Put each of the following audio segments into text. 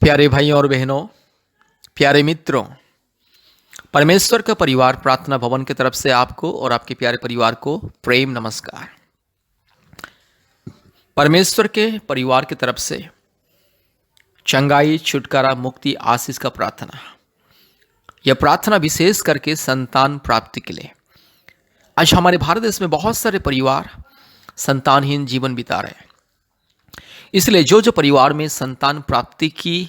प्यारे भाइयों और बहनों, प्यारे मित्रों, परमेश्वर का परिवार प्रार्थना भवन की तरफ से आपको और आपके प्यारे परिवार को प्रेम नमस्कार। परमेश्वर के परिवार की तरफ से चंगाई, छुटकारा, मुक्ति, आशीष का प्रार्थना। यह प्रार्थना विशेष करके संतान प्राप्ति के लिए। आज हमारे भारत देश में बहुत सारे परिवार संतानहीन जीवन बिता रहे हैं। इसलिए जो परिवार में संतान प्राप्ति की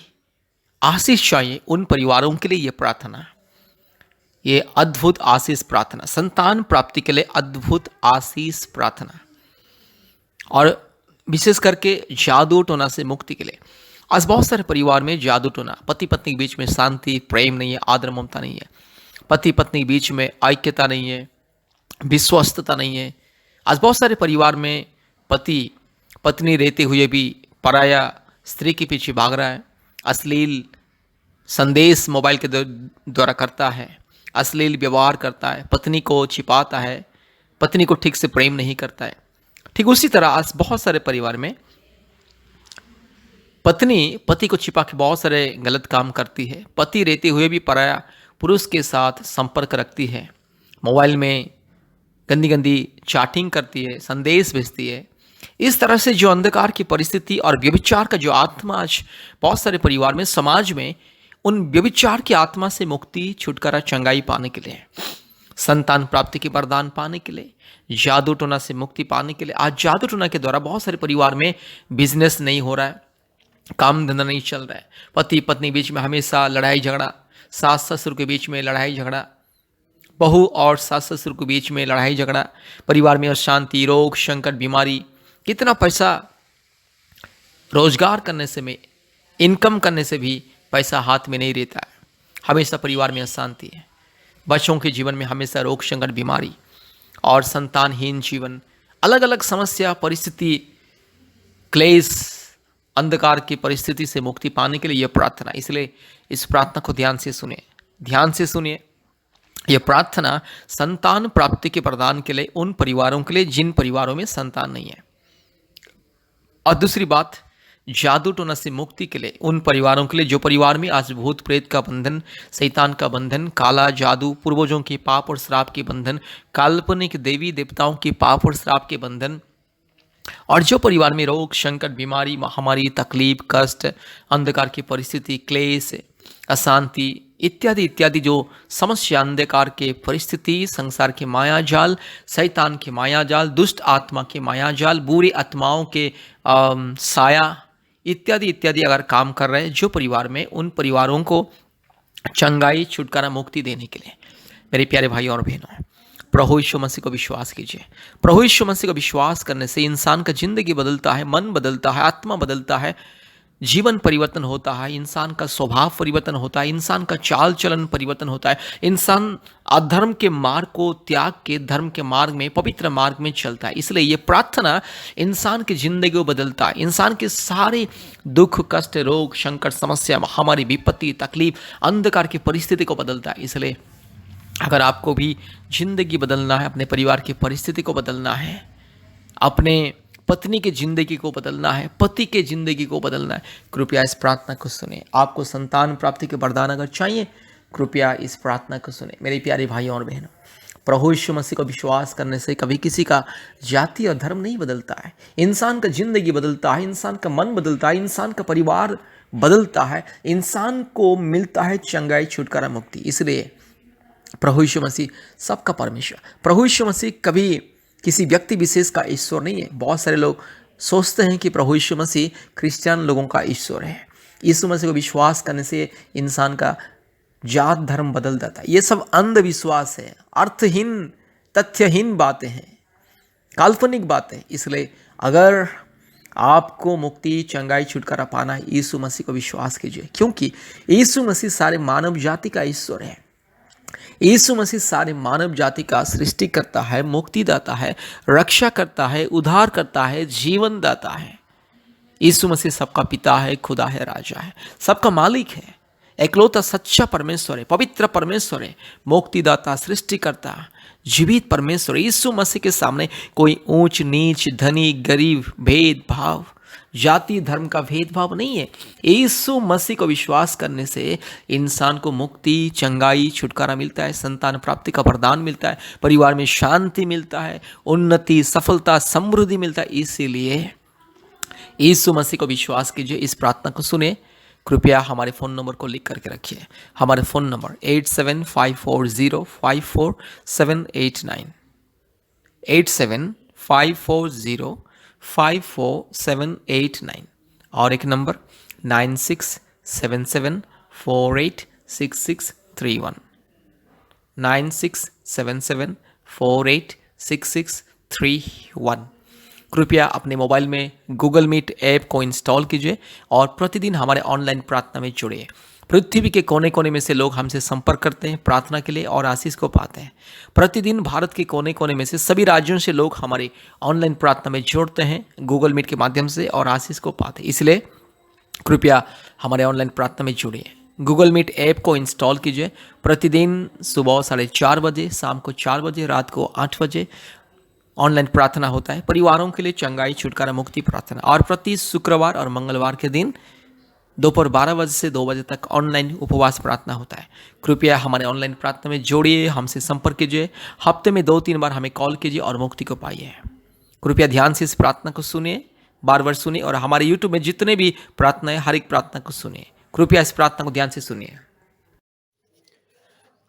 आशीष चाहिए, उन परिवारों के लिए यह प्रार्थना, ये अद्भुत आशीष प्रार्थना, संतान प्राप्ति के लिए अद्भुत आशीष प्रार्थना, और विशेष करके जादू टोना से मुक्ति के लिए। आज बहुत सारे परिवार में जादू टोना, पति पत्नी के बीच में शांति, प्रेम नहीं है, आदर ममता नहीं है, पति पत्नी के बीच में ऐक्यता नहीं है, विश्वस्तता नहीं है। आज बहुत सारे परिवार में पति पत्नी रहते हुए भी पराया स्त्री के पीछे भाग रहा है, अश्लील संदेश मोबाइल के द्वारा करता है, अश्लील व्यवहार करता है, पत्नी को छिपाता है, पत्नी को ठीक से प्रेम नहीं करता है। ठीक उसी तरह आज बहुत सारे परिवार में पत्नी पति को छिपा के बहुत सारे गलत काम करती है, पति रहते हुए भी पराया पुरुष के साथ संपर्क रखती है, मोबाइल में गंदी गंदी चैटिंग करती है, संदेश भेजती है। इस तरह से जो अंधकार की परिस्थिति और व्यभिचार का जो आत्मा आज बहुत सारे परिवार में, समाज में, उन व्यभिचार की आत्मा से मुक्ति, छुटकारा, चंगाई पाने के लिए, संतान प्राप्ति के वरदान पाने के लिए, जादू टोना से मुक्ति पाने के लिए। आज जादू टोना के द्वारा बहुत सारे परिवार में बिजनेस नहीं हो रहा है, काम धंधा नहीं चल रहा है, पति पत्नी बीच में हमेशा लड़ाई झगड़ा, सास ससुर के बीच में लड़ाई झगड़ा, बहू और सास ससुर के बीच में लड़ाई झगड़ा, परिवार में अशांति, रोग, संकट, बीमारी। कितना पैसा रोजगार करने से में, इनकम करने से भी पैसा हाथ में नहीं रहता है, हमेशा परिवार में अशांति है, बच्चों के जीवन में हमेशा रोग, संकट, बीमारी और संतानहीन जीवन, अलग अलग समस्या, परिस्थिति, क्लेश, अंधकार की परिस्थिति से मुक्ति पाने के लिए यह प्रार्थना। इसलिए इस प्रार्थना को ध्यान से सुनिए, ध्यान से सुनिए। यह प्रार्थना संतान प्राप्ति के प्रदान के लिए उन परिवारों के लिए जिन परिवारों में संतान नहीं है, और दूसरी बात, जादू टोना से मुक्ति के लिए उन परिवारों के लिए जो परिवार में आज भूत प्रेत का बंधन, शैतान का बंधन, काला जादू, पूर्वजों के पाप और श्राप के बंधन, काल्पनिक देवी देवताओं के पाप और श्राप के बंधन, और जो परिवार में रोग, संकट, बीमारी, महामारी, तकलीफ, कष्ट, अंधकार की परिस्थिति, क्लेश, अशांति इत्यादि इत्यादि जो समस्या, अंधकार के परिस्थिति, संसार के माया जाल, शैतान के माया जाल, दुष्ट आत्मा के माया जाल, बुरी आत्माओं के साया इत्यादि इत्यादि अगर काम कर रहे हैं जो परिवार में, उन परिवारों को चंगाई, छुटकारा, मुक्ति देने के लिए मेरे प्यारे भाइयों और बहनों, प्रभु यीशु मसीह को विश्वास कीजिए। प्रभु यीशु मसीह को विश्वास करने से इंसान का जिंदगी बदलता है, मन बदलता है, आत्मा बदलता है, जीवन परिवर्तन होता है, इंसान का स्वभाव परिवर्तन होता है, इंसान का चाल चलन परिवर्तन होता है, इंसान अधर्म के मार्ग को त्याग के धर्म के मार्ग में, पवित्र मार्ग में चलता है। इसलिए ये प्रार्थना इंसान की जिंदगी को बदलता है, इंसान के सारे दुख, कष्ट, रोग, संकट, समस्या, महामारी, विपत्ति, तकलीफ, अंधकार की परिस्थिति को बदलता है। इसलिए अगर आपको भी जिंदगी बदलना है, अपने परिवार की परिस्थिति को बदलना है, अपने पत्नी की जिंदगी को बदलना है, पति के जिंदगी को बदलना है, कृपया इस प्रार्थना को सुने। आपको संतान प्राप्ति के वरदान अगर चाहिए, कृपया इस प्रार्थना को सुने। मेरे प्यारे भाइयों और बहनों, प्रभु यीशु मसीह को विश्वास करने से कभी किसी का जाति और धर्म नहीं बदलता है, इंसान का जिंदगी बदलता है, इंसान का मन बदलता है, इंसान का परिवार बदलता है, इंसान को मिलता है चंगाई, छुटकारा, मुक्ति। इसलिए प्रभु यीशु मसीह सबका परमेश्वर, प्रभु यीशु मसीह कभी किसी व्यक्ति विशेष का ईश्वर नहीं है। बहुत सारे लोग सोचते हैं कि प्रभु यीशु मसीह क्रिश्चियन लोगों का ईश्वर है। यीशु मसीह को विश्वास करने से इंसान का जात धर्म बदल जाता है। ये सब अंधविश्वास है, अर्थहीन, तथ्यहीन बातें हैं, काल्पनिक बातें। इसलिए अगर आपको मुक्ति, चंगाई, छुटकारा पाना है, यीशु मसीह को विश्वास कीजिए, क्योंकि यीशु मसीह सारे मानव जाति का ईश्वर है। यीशु मसीह सारे मानव जाति का सृष्टि करता है, मुक्ति दाता है, रक्षा करता है, उद्धार करता है, जीवन दाता है। यीशु मसीह सबका पिता है, खुदा है, राजा है, सबका मालिक है, एकलौता सच्चा परमेश्वर है, पवित्र परमेश्वर है, मुक्तिदाता, सृष्टिकर्ता, जीवित परमेश्वर। यीशु मसीह के सामने कोई ऊंच नीच, धनी गरीब, भेदभाव, जाति धर्म का भेदभाव नहीं है। यीशु मसीह को विश्वास करने से इंसान को मुक्ति, चंगाई, छुटकारा मिलता है, संतान प्राप्ति का वरदान मिलता है, परिवार में शांति मिलता है, उन्नति, सफलता, समृद्धि मिलता है। इसीलिए यीशु मसीह को विश्वास कीजिए, इस प्रार्थना को सुने। कृपया हमारे फ़ोन नंबर को लिख करके रखिए। हमारे फ़ोन नंबर 8754054789, 8754054789, और एक नंबर 9677486631, 9677486631। कृपया अपने मोबाइल में गूगल मीट ऐप को इंस्टॉल कीजिए और प्रतिदिन हमारे ऑनलाइन प्रार्थना में जुड़िए। पृथ्वी के कोने कोने में से लोग हमसे संपर्क करते हैं प्रार्थना के लिए और आशीष को पाते हैं। प्रतिदिन भारत के कोने कोने में से सभी राज्यों से लोग हमारी ऑनलाइन प्रार्थना में जुड़ते हैं गूगल मीट के माध्यम से और आशीष को पाते हैं। इसलिए कृपया हमारे ऑनलाइन प्रार्थना में जुड़िए। गूगल मीट ऐप को इंस्टॉल कीजिए। प्रतिदिन सुबह 4:30 बजे, शाम को 4 बजे, रात को 8 बजे ऑनलाइन प्रार्थना होता है। परिवारों के लिए चंगाई, छुटकारा, मुक्ति प्रार्थना। और प्रति शुक्रवार और मंगलवार के दिन दोपहर 12 बजे से 2 बजे तक ऑनलाइन उपवास प्रार्थना होता है। कृपया हमारे ऑनलाइन प्रार्थना में जोड़िए, हमसे संपर्क कीजिए। हफ्ते में 2-3 बार हमें कॉल कीजिए और मुक्ति को पाइए। कृपया ध्यान से इस प्रार्थना को सुनिए, बार बार सुनिए, और हमारे यूट्यूब में जितने भी प्रार्थना है हर एक प्रार्थना को सुनिए। कृपया इस प्रार्थना को ध्यान से सुनिए।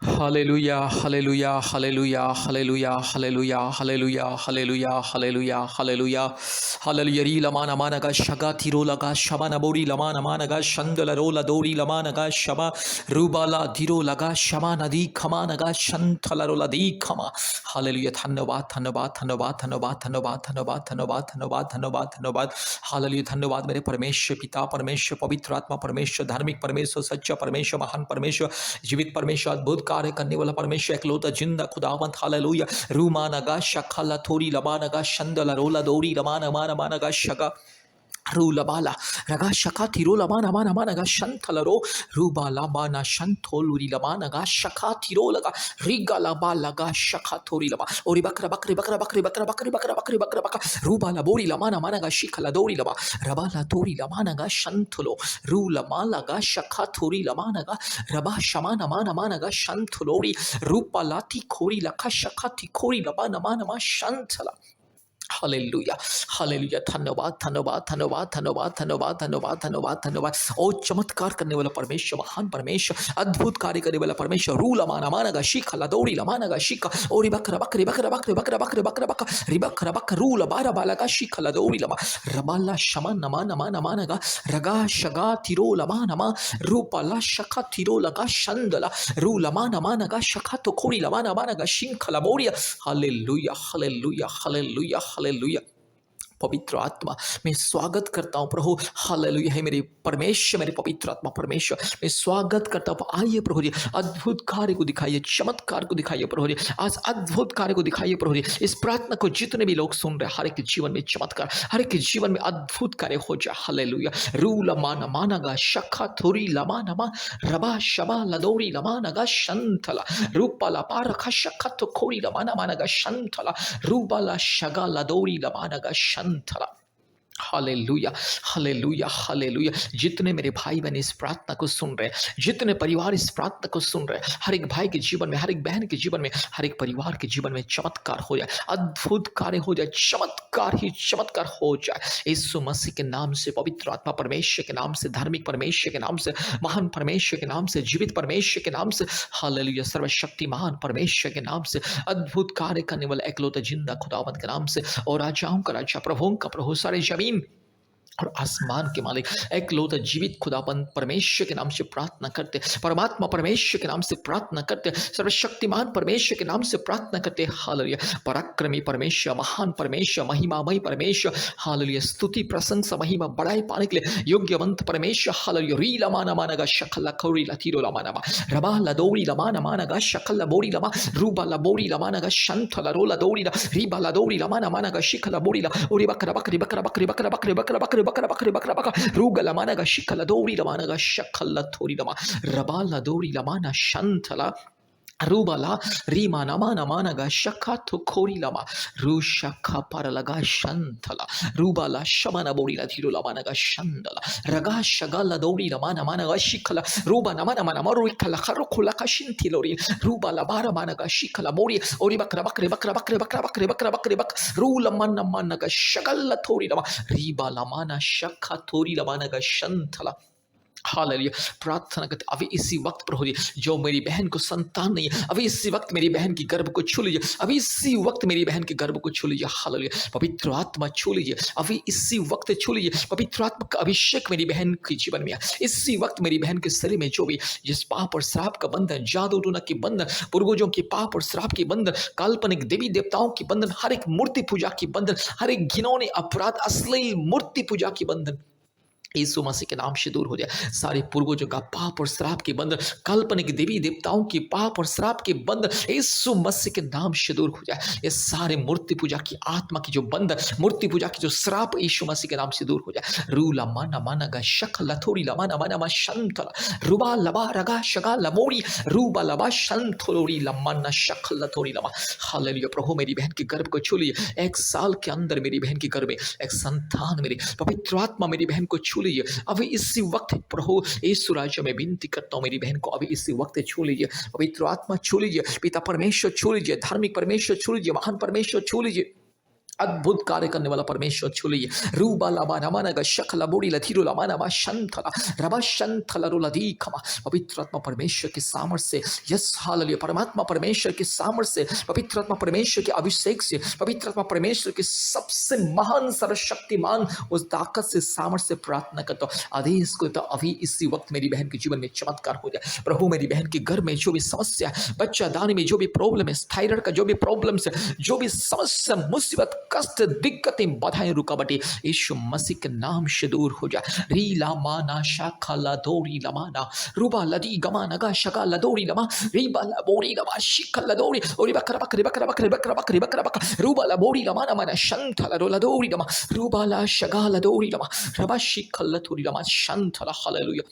Hallelujah, hallelujah, hallelujah, hallelujah, hallelujah, hallelujah, hallelujah, hallelujah, hallelujah, hallelujah. री लमान अमानगा शगा थिरो लगा शबा नबोरी लमान अमानगा शंदल रोला दोरी लमानगा शबा रूबाला धीरो लगा शमा नदी खमा नगा शंथल रोला दी खमा। हालेलुया। धन्यवाद, धन्यवाद, धन्यवाद, धन्यवाद, धन्यवाद, धन्यवाद, धन्यवाद, धन्यवाद, धन्यवाद, धन्यवाद। हालेलुया। धन्यवाद मेरे परमेश्वर पिता, परमेश्वर पवित्र आत्मा, परमेश्वर धार्मिक परमेश्वर, सच्चा परमेश्वर, महान परमेश्वर, जीवित परमेश्वर, अद्भुत कार्य करने वाला परमेश्वर, एकलौता जिंदा खुदावंत। हालेलुया। रूमानगा शखला थोरी लमानगा शंदला रोला दोरी लमान मान मानगा शगा रूलबाला रगा शका थिरो लमान अमान अमानगा शंथलरो रूबाला बाना शंथोलुरी लमानगा शका थिरो लगा रिगा लबा लगा शका थोरी लबा ओरी बकरा बकरी बकरा बकरी बकरा बकरी बकरा बकरी बकरा बकरा रूबाला बोरी लमान अमानगा शिखला दोरी लबा रबाला तोरी लमानगा शंथलो रूलमा लगा शका थोरी लमानगा रबा शमान अमान अमानगा शंथलोरी रूपाला थी खोरी लखा शका थी खोरी लबा नमान अमा शंथला। Hallelujah, hallelujah. धन्यवाद, धन्यवाद, धन्यवाद, धन्यवाद, धन्यवाद, धन्यवाद, धन्यवाद, धन्यवाद। ओ चमत्कार करने वाला परमेश्वर, महान परमेश्वर, अद्भुत कार्य करने वाला परमेश्वर। रू लमाना मानगा शिखा लदौरी लमानगा शिखा ओरी बकरा बकरी बकरा बकरी बकरा बकरी बकरा बकरा रिबकरा बक रू लबारा बालगा शिखा लदौरी लमा रबाला शमा नमा नमा नमानगा रगा शगा थिरो लमा नमा रूपाला शखा थिरो लगा शंदला रू लमा नमानगा शखा तो खोरी लमा नमानगा शिंखला बोरिया। Hallelujah, hallelujah, hallelujah, hallelujah. पवित्र आत्मा मैं स्वागत करता हूँ प्रभु। हालेलुया है मेरे परमेश्वर, मेरे पवित्र आत्मा परमेश्वर, मैं स्वागत करता हूँ। आइए प्रभु जी, अद्भुत कार्य को दिखाइए, चमत्कार को दिखाइए प्रभु जी। आज अद्भुत कार्य को दिखाइए प्रभु जी। इस प्रार्थना को जितने भी लोग सुन रहे, हर एक के जीवन में चमत्कार, हर एक के जीवन में अद्भुत कार्य हो जाए। हालेलुया। रू लमाना मानगा शखा थोरी लमा नमा रबा शबा लदोरी लमानगा शंथला रूपाला पारखा शखा तो खोरी लमाना मानगा शंथला रूबाला शगा लदोरी लमानगा शंथला। Hallelujah, hallelujah, hallelujah. जितने मेरे भाई बहन इस प्रार्थना को सुन रहे, जितने परिवार इस प्रार्थना को सुन रहे, हर एक भाई के जीवन में, हर एक बहन के जीवन में, हर एक परिवार के जीवन में चमत्कार हो जाए, अद्भुत कार्य हो जाए, चमत्कार ही चमत्कार हो जाए। यीशु मसीह के नाम से, पवित्र आत्मा परमेश्वर के नाम से, धार्मिक परमेश्वर के नाम से, महान परमेश्वर के नाम से, जीवित परमेश्वर के नाम से, हालेलुया, सर्वशक्तिमान परमेश्वर के नाम से, अद्भुत कार्य करने वाला एकलौता जिंदा खुदावंत के नाम से, और राजाओं का राजा, प्रभुओं का प्रभु, सारे जमीन और आसमान के मालिक एकलौता जीवित खुदाबंद परमेश्वर के नाम से प्रार्थना करते, परमात्मा परमेश्वर के नाम से प्रार्थना करते, सर्वशक्तिमान परमेश्वर के नाम से प्रार्थना करते। हालेलुया। पराक्रमी परमेश्वर, महान परमेश्वर, महिमामय परमेश्वर, हालेलुया, स्तुति प्रशंसा महिमा बड़ाई पाने के लिए योग्यवंत परमेश्वर। हालेलुया। री लमाना मानगा शकला खौरी लतीरो लमाना रबा लदौरी लमाना मानगा शकला बोरी लमा रूबा लबोरी लमानगा शंथला रोला दौरी रीबा लदौरी लमाना मानगा शिखला बोरी ला ओरी बकरा बकरी बकरा बकरी बकरा बकरी बकरा बकरी बकरा बकरी बकरा बकरा रूगा लमानगा शिखला दौरी लमानगा शकला थोरी लमा रबा लदौरी लमाना शंथला Rubala Rima Namana Managa Shakato Kori Lama Rushaka Paralaga Shantala Rubala Shamana Borila Tirula Managa Shandala Raga Shagala Dori Lamana Managa Shikala Ruba Namana Manamori Kalakharukula Kashintilori Ruba Labara Managa Shikala Mori Oribakra Bakre Bakra Bakre Bakra Bakre Bakra Bakre Bak Rula Mana Managa Shagala Tori Lama Riba Lamana Shaka Tori Lamanaga Shantala hallelujah प्रार्थना करते अभी इसी वक्त प्रभु जी जो मेरी बहन को संतान नहीं है अभी इसी वक्त मेरी बहन की गर्भ को छू लीजिए अभी इसी वक्त मेरी बहन की गर्भ को छू लीजिए हालेलुया पवित्र आत्मा छू लीजिए अभी इसी वक्त छू लीजिए पवित्र आत्मा का अभिषेक मेरी बहन के जीवन में इसी वक्त मेरी बहन के शरीर में जो भी जिस पाप और श्राप का बंधन जादू टोना के बंधन पूर्वजों के पाप और श्राप के बंधन काल्पनिक देवी देवताओं के बंधन हर एक मूर्ति पूजा की बंधन हर एक घिनौने अपराध अश्लील मूर्ति पूजा की बंधन यीशु मसीह के नाम से दूर हो जाए सारे पूर्वजों का पाप और श्राप के बंधन काल्पनिक देवी देवताओं की पाप और श्राप के बंधन यीशु मसीह के नाम से दूर हो जाए ये सारे मूर्ति पूजा की आत्मा की जो बंधन मूर्ति पूजा की जो श्राप यीशु मसीह के नाम से दूर हो जाए रूला माना माना गा शक लथोरी लमाना माना मा शंतला रुबा लबा रगा शगा लमोरी रूबा लबा शंतलोरी लमाना शक लथोरी लमा हालेलुया प्रभु मेरी बहन के गर्भ को छू लीजिए 1 साल के अंदर मेरी बहन के गर्भ में एक संतान मेरी पवित्र आत्मा मेरी बहन को छू लीजिए अभी इसी वक्त प्रभु यीशु राजा में विनती करता हूं मेरी बहन को अभी इसी वक्त छू लीजिए पवित्र आत्मा छू लीजिए पिता परमेश्वर छू लीजिए धार्मिक परमेश्वर छू लीजिए महान परमेश्वर छू लीजिए अद्भुत कार्य करने वाला परमेश्वर छू लीजिए रूबा लाबा नमाना गा शकला बोड़ी लथीरो लमाना मा शंथला रबा शंथला रोलदी खमा पवित्र आत्मा परमेश्वर के सामर्थ्य से यस हालेलुया परमात्मा परमेश्वर के सामर्थ्य से पवित्र आत्मा परमेश्वर के अभिषेक से पवित्र आत्मा परमेश्वर के सबसे महान सर्वशक्तिमान उस ताकत से सामर्थ्य से प्रार्थना करता हूँ आदेश को तो अभी इसी वक्त मेरी बहन के जीवन में चमत्कार हो जाए प्रभु मेरी बहन के घर में जो भी समस्या है बच्चा दाने में जो भी प्रॉब्लम है थायराइड का जो भी प्रॉब्लम है जो भी समस्या मुसीबत कष्ट दिक्कतें बाधाएं रुकावटें यीशु मसीह के नाम से दूर हो जाए रीला माना शाखा लदोरी लमाना रूबा लदी गमाना गा शका लदोरी लमा रीबा लबोरी लमा शिखा लदोरी ओरी बकरा बकरे बकरा बकरे बकरा बकरे बकरा बकरा रूबा लबोरी लमाना माना शंथला लदोरी लमा रूबा ला शगा लदोरी लमा रबा शिखा लदोरी लमा शंथला हालेलुया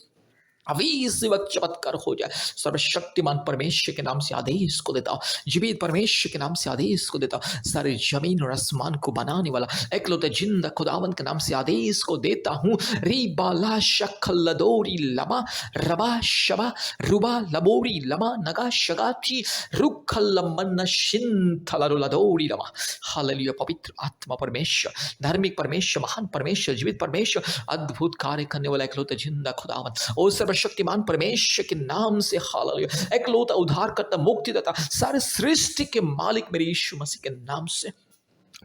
अभी इस वक्त चमत्कार हो जाए सर्वशक्तिमान परमेश्वर के नाम से आदेश को देता हूँ जीवित परमेश्वर के नाम से आदेश को देता हूँ सारे जमीन और आसमान को बनाने वाला एकलौते जिंदा खुदावन के नाम से आदेश को देता हूँ रीबाला शखलदोरी लमा रबा शबा रुबा लबोरी लमा नगा शगाती रुखलमन शिंथलरुलदोरी लमा हालेलुया पवित्र आत्मा परमेश्वर धार्मिक परमेश्वर महान परमेश्वर जीवित परमेश्वर अद्भुत कार्य करने वाला एकलौते जिंदा खुदावन ओ शक्तिमान परमेश्वर के नाम से हालेलुया एकलौता उद्धारकर्ता मुक्तिदाता सारे सृष्टि के मालिक मेरे यीशु मसीह के नाम से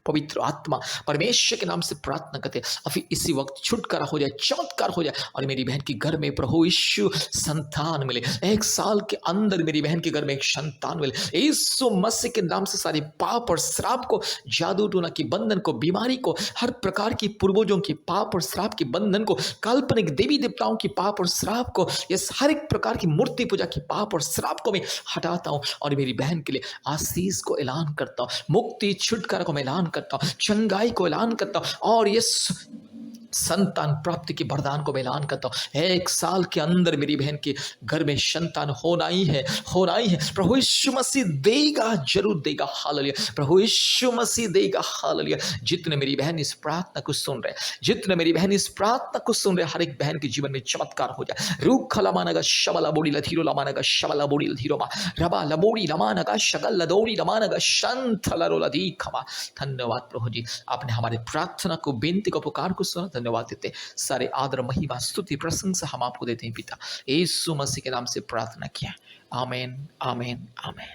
पवित्र आत्मा परमेश्वर के नाम से प्रार्थना करते अभी इसी वक्त छुटकारा हो जाए चमत्कार हो जाए और मेरी बहन के घर में प्रभु यीशु संतान मिले 1 साल के अंदर मेरी बहन के घर में एक संतान मिले यीशु मसीह के नाम से सारे पाप और श्राप को जादू टोना की बंधन को बीमारी को हर प्रकार की पूर्वजों की पाप और श्राप के बंधन को काल्पनिक देवी देवताओं की पाप और श्राप को यह हर एक प्रकार की मूर्ति पूजा की पाप और श्राप को मैं हटाता हूँ और मेरी बहन के लिए आशीष को ऐलान करता हूँ मुक्ति छुटकारा को मैं ऐलान करता हूं चंगाई को ऐलान करता हूं और यस संतान प्राप्ति के वरदान को मैं ऐलान करता हूं 1 साल के अंदर मेरी बहन के घर में संतान होना ही है प्रभु यीशु मसीह देगा जरूर देगा हालेलुया प्रभु यीशु मसीह देगा हालेलुया जितने मेरी बहन इस प्रार्थना को सुन रहे जितने मेरी बहन इस प्रार्थना को सुन रहे हर एक बहन के जीवन में चमत्कार हो जाए रूख लमानगा शबला बोड़ी लधीरो लमानगा शबला बोड़ी लधीरो मा रबा लबोड़ी लमानगा शगल लदोड़ी लमानगा शंथलरो लधी खमा धन्यवाद प्रभु जी आपने हमारे प्रार्थना को बेनती को पुकार को सुना धन्यवाद देते सारे आदर महिमा स्तुति प्रशंसा हम आपको देते हैं पिता यीशु मसीह के नाम से प्रार्थना किया आमीन आमीन आमीन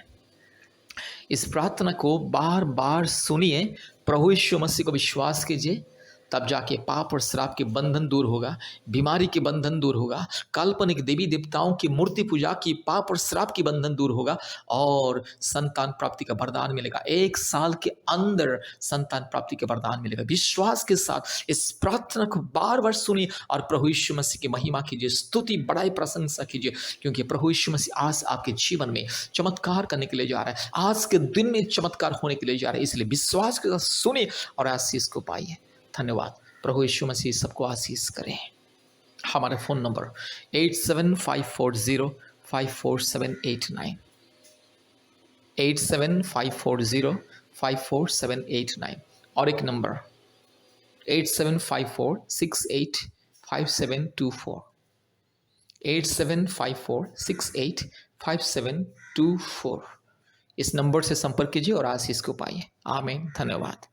इस प्रार्थना को बार बार सुनिए प्रभु यीशु मसीह को विश्वास कीजिए तब जाके पाप और श्राप के बंधन दूर होगा बीमारी के बंधन दूर होगा काल्पनिक देवी देवताओं की मूर्ति पूजा की पाप और श्राप की बंधन दूर होगा और संतान प्राप्ति का वरदान मिलेगा 1 साल के अंदर संतान प्राप्ति का वरदान मिलेगा विश्वास के साथ इस प्रार्थना को बार बार सुनिए और प्रभु यीशु मसीह की महिमा कीजिए स्तुति बड़ाई प्रशंसा कीजिए क्योंकि प्रभु यीशु मसीह आज आपके जीवन में चमत्कार करने के लिए जा रहा है आज के दिन में चमत्कार होने के लिए जा रहा है इसलिए विश्वास के साथ सुनिए और आशीष को पाइए धन्यवाद प्रभु यीशु मसीह सबको आशीष करें हमारा फ़ोन नंबर 8754054789 8754054789 और एक नंबर 8754685724 8754685724 इस नंबर से संपर्क कीजिए और आशीष को पाइए। आमीन। धन्यवाद।